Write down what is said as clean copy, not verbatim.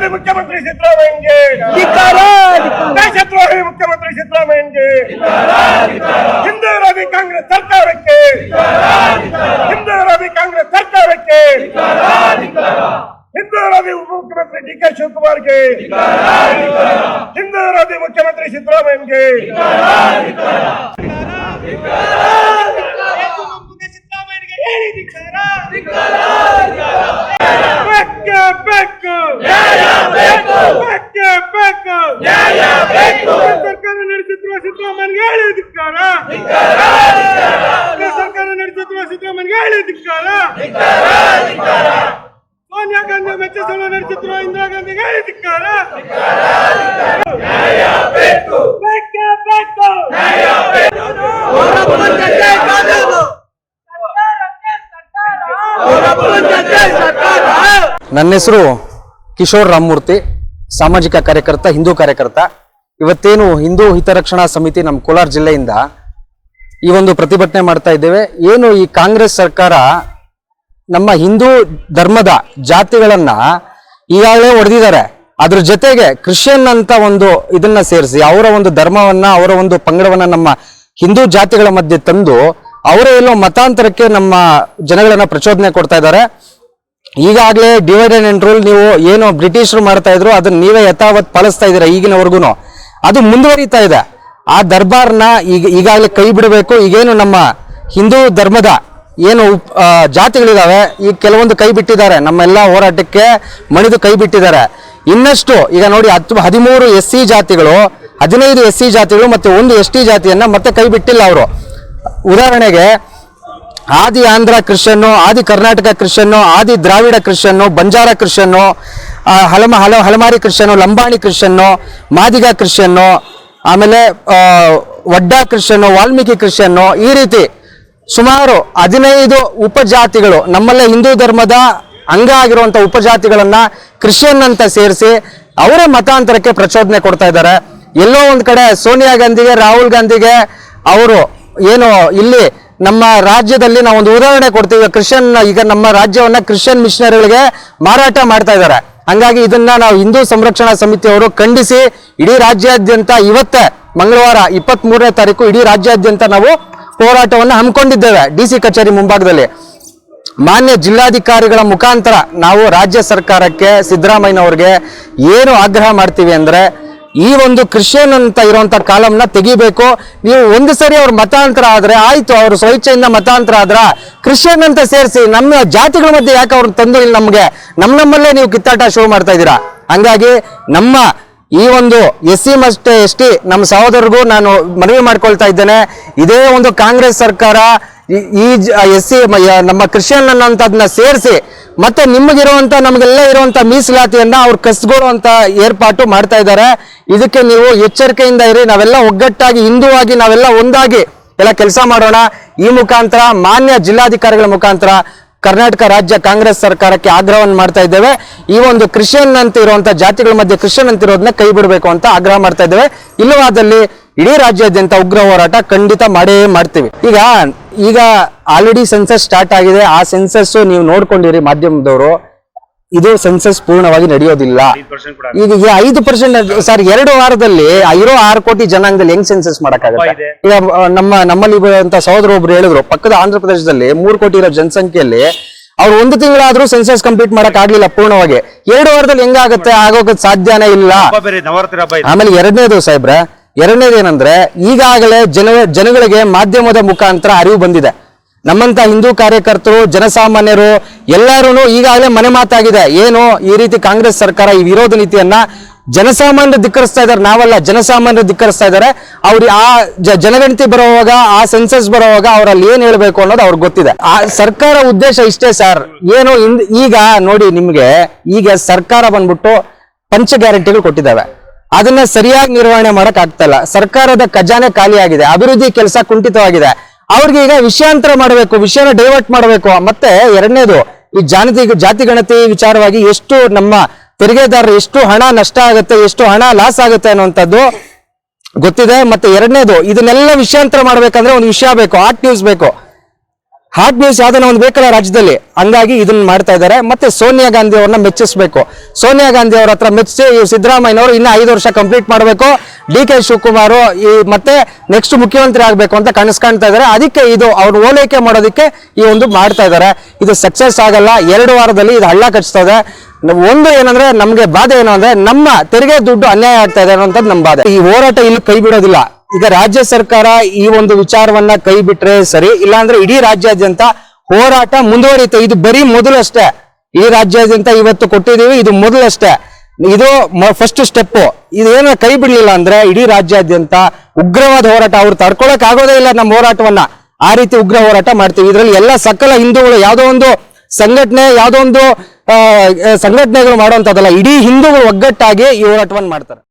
ದೇಶದ್ರೋಹಿ ಮುಖ್ಯಮಂತ್ರಿ ಸಿದ್ದರಾಮಯ್ಯಗೆ ದೇಶದ್ರೋಹಿ ಮುಖ್ಯಮಂತ್ರಿ ಸಿದ್ದರಾಮಯ್ಯಗೆ ಹಿಂದೂ ವಿರೋಧಿ ಕಾಂಗ್ರೆಸ್ ಸರ್ಕಾರಕ್ಕೆ ಹಿಂದೂ ವಿರೋಧಿ ಕಾಂಗ್ರೆಸ್ ಸರ್ಕಾರಕ್ಕೆ ಹಿಂದೂ ವಿರೋಧಿ ಉಪಮುಖ್ಯಮಂತ್ರಿ ಡಿ.ಕೆ. ಶಿವಕುಮಾರ್ಗೆ ಹಿಂದೂ ವಿರೋಧಿ ಮುಖ್ಯಮಂತ್ರಿ ಸಿದ್ದರಾಮಯ್ಯಗೆ ಸರ್ಕಾರ ನಡೆಸುತ್ತಿರುವ ಸಿದ್ದರಾಮಯ್ಯಗೆ ಹೇಳಿ ಧಿಕ್ಕಾರ ಸರ್ಕಾರ ನಡೆಸುತ್ತಿರುವ ಸಿದ್ದರಾಮಯ್ಯಗೆ ಹೇಳಿ ಧಿಕ್ಕಾರ ಸೋನಿಯಾ ಗಾಂಧಿ ಮೆಚ್ಚಿಸಲು ನಡೆಸುತ್ತಿರುವ ಇಂದಿರಾ ಗಾಂಧಿಗೆ ಹೇಳಿ ಧಿಕ್ಕಾರ ನನ್ನ ಹೆಸರು ಕಿಶೋರ್ ರಾಮಮೂರ್ತಿ, ಸಾಮಾಜಿಕ ಕಾರ್ಯಕರ್ತ, ಹಿಂದೂ ಕಾರ್ಯಕರ್ತ. ಇವತ್ತೇನು ಹಿಂದೂ ಹಿತರಕ್ಷಣಾ ಸಮಿತಿ ನಮ್ಮ ಕೋಲಾರ ಜಿಲ್ಲೆಯಿಂದ ಈ ಒಂದು ಪ್ರತಿಭಟನೆ ಮಾಡ್ತಾ ಇದ್ದೇವೆ. ಏನು ಈ ಕಾಂಗ್ರೆಸ್ ಸರ್ಕಾರ ನಮ್ಮ ಹಿಂದೂ ಧರ್ಮದ ಜಾತಿಗಳನ್ನ ಈಗಾಗಲೇ ಹೊಡೆದಿದ್ದಾರೆ. ಅದ್ರ ಜೊತೆಗೆ ಕ್ರಿಶ್ಚಿಯನ್ ಅಂತ ಒಂದು ಇದನ್ನ ಸೇರಿಸಿ ಅವರ ಒಂದು ಧರ್ಮವನ್ನ, ಅವರ ಒಂದು ಪಂಗಡವನ್ನ ನಮ್ಮ ಹಿಂದೂ ಜಾತಿಗಳ ಮಧ್ಯೆ ತಂದು ಅವರೇ ಎಲ್ಲೋ ಮತಾಂತರಕ್ಕೆ ನಮ್ಮ ಜನಗಳನ್ನ ಪ್ರಚೋದನೆ ಕೊಡ್ತಾ ಇದ್ದಾರೆ. ಈಗಾಗಲೇ ಡಿವೈಡ್ ಅಂಡ್ ರೂಲ್ ನೀವು ಏನು ಬ್ರಿಟಿಷರು ಮಾಡ್ತಾ ಇದ್ರು ಅದನ್ನ ನೀವೇ ಯಥಾವತ್ ಪಾಲಿಸ್ತಾ ಇದ್ದೀರಾ. ಈಗಿನವರೆಗೂ ಅದು ಮುಂದುವರಿತಾ ಇದೆ. ಆ ದರ್ಬಾರ್ನ ಈಗಾಗಲೇ ಕೈ ಬಿಡಬೇಕು. ಈಗೇನು ನಮ್ಮ ಹಿಂದೂ ಧರ್ಮದ ಏನು ಜಾತಿಗಳಿದಾವೆ ಈಗ ಕೆಲವೊಂದು ಕೈ ಬಿಟ್ಟಿದ್ದಾರೆ, ನಮ್ಮೆಲ್ಲ ಹೋರಾಟಕ್ಕೆ ಮಣಿದು ಕೈ ಬಿಟ್ಟಿದ್ದಾರೆ. ಇನ್ನಷ್ಟು ಈಗ ನೋಡಿ 13 SC ಜಾತಿಗಳು, 15 SC ಜಾತಿಗಳು ಮತ್ತೆ 1 ST ಜಾತಿಯನ್ನ ಮತ್ತೆ ಕೈ ಬಿಟ್ಟಿಲ್ಲ ಅವರು. ಉದಾಹರಣೆಗೆ ಆದಿ ಆಂಧ್ರ ಕ್ರಿಶ್ಚಿಯನ್ನು, ಆದಿ ಕರ್ನಾಟಕ ಕ್ರಿಶ್ಚಿಯನ್ನು, ಆದಿ ದ್ರಾವಿಡ Christian, Banjara Christian, ಹಲಮಾರಿ Christian, Lambani Christian, Madiga Christian, ಆಮೇಲೆ ವಡ್ಡಾ ಕ್ರಿಶ್ಚಿಯನ್ನು, ವಾಲ್ಮೀಕಿ ಕ್ರಿಶ್ಚಿಯನ್ನು, ಈ ರೀತಿ ಸುಮಾರು 15 ಉಪಜಾತಿಗಳು ನಮ್ಮಲ್ಲೇ ಹಿಂದೂ ಧರ್ಮದ ಅಂಗ ಆಗಿರುವಂಥ ಉಪಜಾತಿಗಳನ್ನ ಕ್ರಿಶ್ಚಿಯನ್ ಅಂತ ಸೇರಿಸಿ ಅವರೇ ಮತಾಂತರಕ್ಕೆ ಪ್ರಚೋದನೆ ಕೊಡ್ತಾ ಇದ್ದಾರೆ. ಎಲ್ಲೋ ಒಂದ್ ಕಡೆ ಸೋನಿಯಾ ಗಾಂಧಿಗೆ, ರಾಹುಲ್ ಗಾಂಧಿಗೆ ಅವರು ಏನು ಇಲ್ಲಿ ನಮ್ಮ ರಾಜ್ಯದಲ್ಲಿ ನಾವು ಒಂದು ಉದಾಹರಣೆ ಕೊಡ್ತೀವಿ, ಕ್ರಿಶ್ಚಿಯನ್ ಈಗ ನಮ್ಮ ರಾಜ್ಯವನ್ನ ಕ್ರಿಶ್ಚಿಯನ್ ಮಿಷನರಿಗಳಿಗೆ ಮಾರಾಟ ಮಾಡ್ತಾ ಇದ್ದಾರೆ. ಹಂಗಾಗಿ ಇದನ್ನ ನಾವು ಹಿಂದೂ ಸಂರಕ್ಷಣಾ ಸಮಿತಿಯವರು ಖಂಡಿಸಿ ಇಡೀ ರಾಜ್ಯಾದ್ಯಂತ ಇವತ್ತೇ ಮಂಗಳವಾರ 23ನೇ ತಾರೀಕು ಇಡೀ ರಾಜ್ಯಾದ್ಯಂತ ನಾವು ಹೋರಾಟವನ್ನು ಹಮ್ಮಿಕೊಂಡಿದ್ದೇವೆ. DC ಕಚೇರಿ ಮುಂಭಾಗದಲ್ಲಿ ಮಾನ್ಯ ಜಿಲ್ಲಾಧಿಕಾರಿಗಳ ಮುಖಾಂತರ ನಾವು ರಾಜ್ಯ ಸರ್ಕಾರಕ್ಕೆ, ಸಿದ್ದರಾಮಯ್ಯನವ್ರಿಗೆ ಏನು ಆಗ್ರಹ ಮಾಡ್ತೀವಿ ಅಂದ್ರೆ ಈ ಒಂದು ಕ್ರಿಶ್ಚಿಯನ್ ಅಂತ ಇರುವಂತ ಕಾಲಂನ ತೆಗಿಬೇಕು. ನೀವು ಒಂದು ಸರಿ ಅವ್ರ ಮತಾಂತರ ಆದ್ರೆ ಆಯ್ತು, ಅವ್ರ ಸ್ವಇಚ್ಛೆಯಿಂದ ಮತಾಂತರ ಆದ್ರ ಕ್ರಿಶ್ಚಿಯನ್ ಅಂತ ಸೇರಿಸಿ ನಮ್ಮ ಜಾತಿಗಳ ಮಧ್ಯೆ ಯಾಕೆ ಅವ್ರನ್ನ ತಂದು ಇಲ್ಲಿ ನಮ್ಗೆ ನಮ್ಮಲ್ಲೇ ನೀವು ಕಿತ್ತಾಟ ಶುರು ಮಾಡ್ತಾ ಇದ್ದೀರಾ. ಹಂಗಾಗಿ ನಮ್ಮ ಈ ಒಂದು SC ಮತ್ತು ST ನಮ್ಮ ಸಹೋದರರಿಗೂ ನಾನು ಮನವಿ ಮಾಡ್ಕೊಳ್ತಾ ಇದ್ದೇನೆ, ಇದೇ ಒಂದು ಕಾಂಗ್ರೆಸ್ ಸರ್ಕಾರ ಈ SC ನಮ್ಮ ಕ್ರಿಶ್ಚಿಯನ್ ಅನ್ನೋಂಥದ್ದನ್ನ ಸೇರಿಸಿ ಮತ್ತೆ ನಿಮಗಿರುವಂತ ನಮಗೆಲ್ಲ ಇರುವಂತ ಮೀಸಲಾತಿಯನ್ನ ಅವ್ರು ಕಸ್ಗೊಳ್ಳುವಂತ ಏರ್ಪಾಟು ಮಾಡ್ತಾ ಇದ್ದಾರೆ. ಇದಕ್ಕೆ ನೀವು ಎಚ್ಚರಿಕೆಯಿಂದ ಇರಿ. ನಾವೆಲ್ಲ ಒಗ್ಗಟ್ಟಾಗಿ ಹಿಂದೂ ಆಗಿ ನಾವೆಲ್ಲ ಒಂದಾಗಿ ಎಲ್ಲ ಕೆಲಸ ಮಾಡೋಣ. ಈ ಮುಖಾಂತರ ಮಾನ್ಯ ಜಿಲ್ಲಾಧಿಕಾರಿಗಳ ಮುಖಾಂತರ ಕರ್ನಾಟಕ ರಾಜ್ಯ ಕಾಂಗ್ರೆಸ್ ಸರ್ಕಾರಕ್ಕೆ ಆಗ್ರಹವನ್ನು ಮಾಡ್ತಾ ಇದ್ದೇವೆ. ಈ ಒಂದು ಕ್ರಿಶ್ಚಿಯನ್ ಅಂತ ಇರುವಂತ ಜಾತಿಗಳ ಮಧ್ಯೆ ಕ್ರಿಶ್ಚಿಯನ್ ಅಂತ ಇರೋದನ್ನ ಕೈ ಬಿಡಬೇಕು ಅಂತ ಆಗ್ರಹ ಮಾಡ್ತಾ ಇದ್ದೇವೆ. ಇಲ್ಲವಾದಲ್ಲಿ ಇಡೀ ರಾಜ್ಯಾದ್ಯಂತ ಉಗ್ರ ಹೋರಾಟ ಖಂಡಿತ ಮಾಡೇ ಮಾಡ್ತೀವಿ. ಈಗ ಆಲ್ರೆಡಿ ಸೆನ್ಸಸ್ ಸ್ಟಾರ್ಟ್ ಆಗಿದೆ. ಆ ಸೆನ್ಸಸ್ ನೀವು ನೋಡ್ಕೊಂಡಿರಿ ಮಾಧ್ಯಮದವರು, ಇದು ಸೆನ್ಸಸ್ ಪೂರ್ಣವಾಗಿ ನಡೆಯೋದಿಲ್ಲ. ಈಗ 5% ಸರ್, 2 ವಾರದಲ್ಲಿ ಇರೋ 6 ಕೋಟಿ ಜನಾಂಗದಲ್ಲಿ ಹೆಂಗ್ ಸೆನ್ಸಸ್ ಮಾಡಕ್ಕಾಗತ್ತೆ? ಈಗ ನಮ್ಮಲ್ಲಿ ಅಂತ ಸಹೋದರ ಒಬ್ರು ಹೇಳಿದ್ರು, ಪಕ್ಕದ ಆಂಧ್ರ ಪ್ರದೇಶದಲ್ಲಿ 3 ಕೋಟಿ ಇರೋ ಜನಸಂಖ್ಯೆಯಲ್ಲಿ ಅವ್ರು 1 ತಿಂಗಳಾದ್ರೂ ಸೆನ್ಸಸ್ ಕಂಪ್ಲೀಟ್ ಮಾಡಕ್ ಆಗ್ಲಿಲ್ಲ ಪೂರ್ಣವಾಗಿ. 2 ವಾರದಲ್ಲಿ ಹೆಂಗಾಗತ್ತೆ? ಆಗೋಕ್ ಸಾಧ್ಯನೇ ಇಲ್ಲ. ಆಮೇಲೆ ಎರಡನೇದು ಏನಂದ್ರೆ ಈಗಾಗಲೇ ಜನಗಳಿಗೆ ಮಾಧ್ಯಮದ ಮುಖಾಂತರ ಅರಿವು ಬಂದಿದೆ. ನಮ್ಮಂತ ಹಿಂದೂ ಕಾರ್ಯಕರ್ತರು, ಜನಸಾಮಾನ್ಯರು ಎಲ್ಲರೂ ಈಗಾಗಲೇ ಮನೆ ಮಾತಾಗಿದೆ. ಏನು ಈ ರೀತಿ ಕಾಂಗ್ರೆಸ್ ಸರ್ಕಾರ ಈ ವಿರೋಧ ನೀತಿಯನ್ನ ಜನಸಾಮಾನ್ಯರು ಧಿಕ್ಕರಿಸ್ತಾ ಇದ್ದಾರೆ, ನಾವಲ್ಲ, ಜನಸಾಮಾನ್ಯರು ಧಿಕ್ಕರಿಸ್ತಾ ಇದ್ದಾರೆ. ಅವ್ರು ಆ ಜನಗಣತಿ ಬರೋವಾಗ, ಆ ಸೆನ್ಸಸ್ ಬರೋವಾಗ ಅವರಲ್ಲಿ ಏನ್ ಹೇಳ್ಬೇಕು ಅನ್ನೋದು ಅವ್ರಿಗೆ ಗೊತ್ತಿದೆ. ಆ ಸರ್ಕಾರ ಉದ್ದೇಶ ಇಷ್ಟೇ ಸರ್. ಏನು ಈಗ ನೋಡಿ, ನಿಮ್ಗೆ ಈಗ ಸರ್ಕಾರ ಬಂದ್ಬಿಟ್ಟು ಪಂಚ ಗ್ಯಾರಂಟಿಗಳು ಕೊಟ್ಟಿದ್ದಾವೆ. ಅದನ್ನ ಸರಿಯಾಗಿ ನಿರ್ವಹಣೆ ಮಾಡಕ್ ಆಗ್ತಾ ಇಲ್ಲ. ಸರ್ಕಾರದ ಖಜಾನೆ ಖಾಲಿ ಆಗಿದೆ, ಅಭಿವೃದ್ಧಿ ಕೆಲಸ ಕುಂಠಿತವಾಗಿದೆ. ಅವ್ರಿಗೆ ಈಗ ವಿಷಯಾಂತರ ಮಾಡಬೇಕು, ವಿಷಯನ ಡೈವರ್ಟ್ ಮಾಡಬೇಕು. ಮತ್ತೆ ಎರಡನೇದು, ಈ ಜಾತಿ ಗಣತಿ ವಿಚಾರವಾಗಿ ಎಷ್ಟು ನಮ್ಮ ತೆರಿಗೆದಾರರು ಎಷ್ಟು ಹಣ ನಷ್ಟ ಆಗುತ್ತೆ, ಎಷ್ಟು ಹಣ ಲಾಸ್ ಆಗುತ್ತೆ ಅನ್ನುವಂಥದ್ದು ಗೊತ್ತಿದೆ. ಮತ್ತೆ ಎರಡನೇದು, ಇದನ್ನೆಲ್ಲ ವಿಷಯಾಂತರ ಮಾಡ್ಬೇಕಂದ್ರೆ ಒಂದು ವಿಷಯ ಬೇಕು, ಹಾಟ್ ನ್ಯೂಸ್ ಬೇಕು. ಹಾಟ್ ನ್ಯೂಸ್ ಯಾವ್ದನ್ನ ಒಂದು ಬೇಕಲ್ಲ ರಾಜ್ಯದಲ್ಲಿ, ಹಂಗಾಗಿ ಇದನ್ನ ಮಾಡ್ತಾ ಇದ್ದಾರೆ. ಮತ್ತೆ ಸೋನಿಯಾ ಗಾಂಧಿ ಅವ್ರನ್ನ ಮೆಚ್ಚಿಸ್ಬೇಕು. ಸೋನಿಯಾ ಗಾಂಧಿ ಅವ್ರ ಹತ್ರ ಮೆಚ್ಚಿಸಿ ಸಿದ್ದರಾಮಯ್ಯನವರು ಇನ್ನ 5 ವರ್ಷ ಕಂಪ್ಲೀಟ್ ಮಾಡಬೇಕು, DK ಶಿವಕುಮಾರ್ ಮತ್ತೆ ನೆಕ್ಸ್ಟ್ ಮುಖ್ಯಮಂತ್ರಿ ಆಗ್ಬೇಕು ಅಂತ ಕನಸು ಕಾಣ್ತಾ ಇದ್ದಾರೆ. ಅದಕ್ಕೆ ಇದು ಅವ್ರು ಓಲೈಕೆ ಮಾಡೋದಕ್ಕೆ ಈ ಒಂದು ಮಾಡ್ತಾ ಇದ್ದಾರೆ. ಇದು ಸಕ್ಸಸ್ ಆಗಲ್ಲ. 2 ವಾರದಲ್ಲಿ ಇದು ಹಳ್ಳ ಕಚ್ತದೆ. ಒಂದು ಏನಂದ್ರೆ ನಮ್ಗೆ ಬಾಧೆ ಏನು ಅಂದ್ರೆ ನಮ್ಮ ತೆರಿಗೆ ದುಡ್ಡು ಅನ್ಯಾಯ ಆಗ್ತಾ ಇದೆ ಅನ್ನೋಂಥದ್ದು ನಮ್ಮ ಬಾಧೆ. ಈ ಹೋರಾಟ ಇಲ್ಲಿ ಕೈ ಬಿಡೋದಿಲ್ಲ. ಈಗ ರಾಜ್ಯ ಸರ್ಕಾರ ಈ ಒಂದು ವಿಚಾರವನ್ನ ಕೈ ಬಿಟ್ರೆ ಸರಿ, ಇಲ್ಲಾಂದ್ರೆ ಇಡೀ ರಾಜ್ಯಾದ್ಯಂತ ಹೋರಾಟ ಮುಂದುವರಿಯುತ್ತೆ. ಇದು ಬರೀ ಮೊದಲು ಅಷ್ಟೇ. ಈ ರಾಜ್ಯಾದ್ಯಂತ ಇವತ್ತು ಕೊಟ್ಟಿದ್ದೀವಿ, ಇದು ಮೊದಲಷ್ಟೇ. ಇದು ಫಸ್ಟ್ ಸ್ಟೆಪ್. ಇದೇನ ಕೈ ಬಿಡ್ಲಿಲ್ಲ ಅಂದ್ರೆ ಇಡೀ ರಾಜ್ಯಾದ್ಯಂತ ಉಗ್ರವಾದ ಹೋರಾಟ, ಅವ್ರು ತಡ್ಕೊಳಕ್ ಆಗೋದೇ ಇಲ್ಲ ನಮ್ಮ ಹೋರಾಟವನ್ನ. ಆ ರೀತಿ ಉಗ್ರ ಹೋರಾಟ ಮಾಡ್ತೀವಿ. ಇದರಲ್ಲಿ ಎಲ್ಲ ಸಕಲ ಹಿಂದೂಗಳು, ಯಾವುದೋ ಒಂದು ಸಂಘಟನೆ, ಯಾವುದೋ ಒಂದು ಸಂಘಟನೆಗಳು ಮಾಡುವಂತದ್ದಲ್ಲ, ಇಡೀ ಹಿಂದೂಗಳು ಒಗ್ಗಟ್ಟಾಗಿ ಈ ಹೋರಾಟವನ್ನು ಮಾಡ್ತಾರೆ.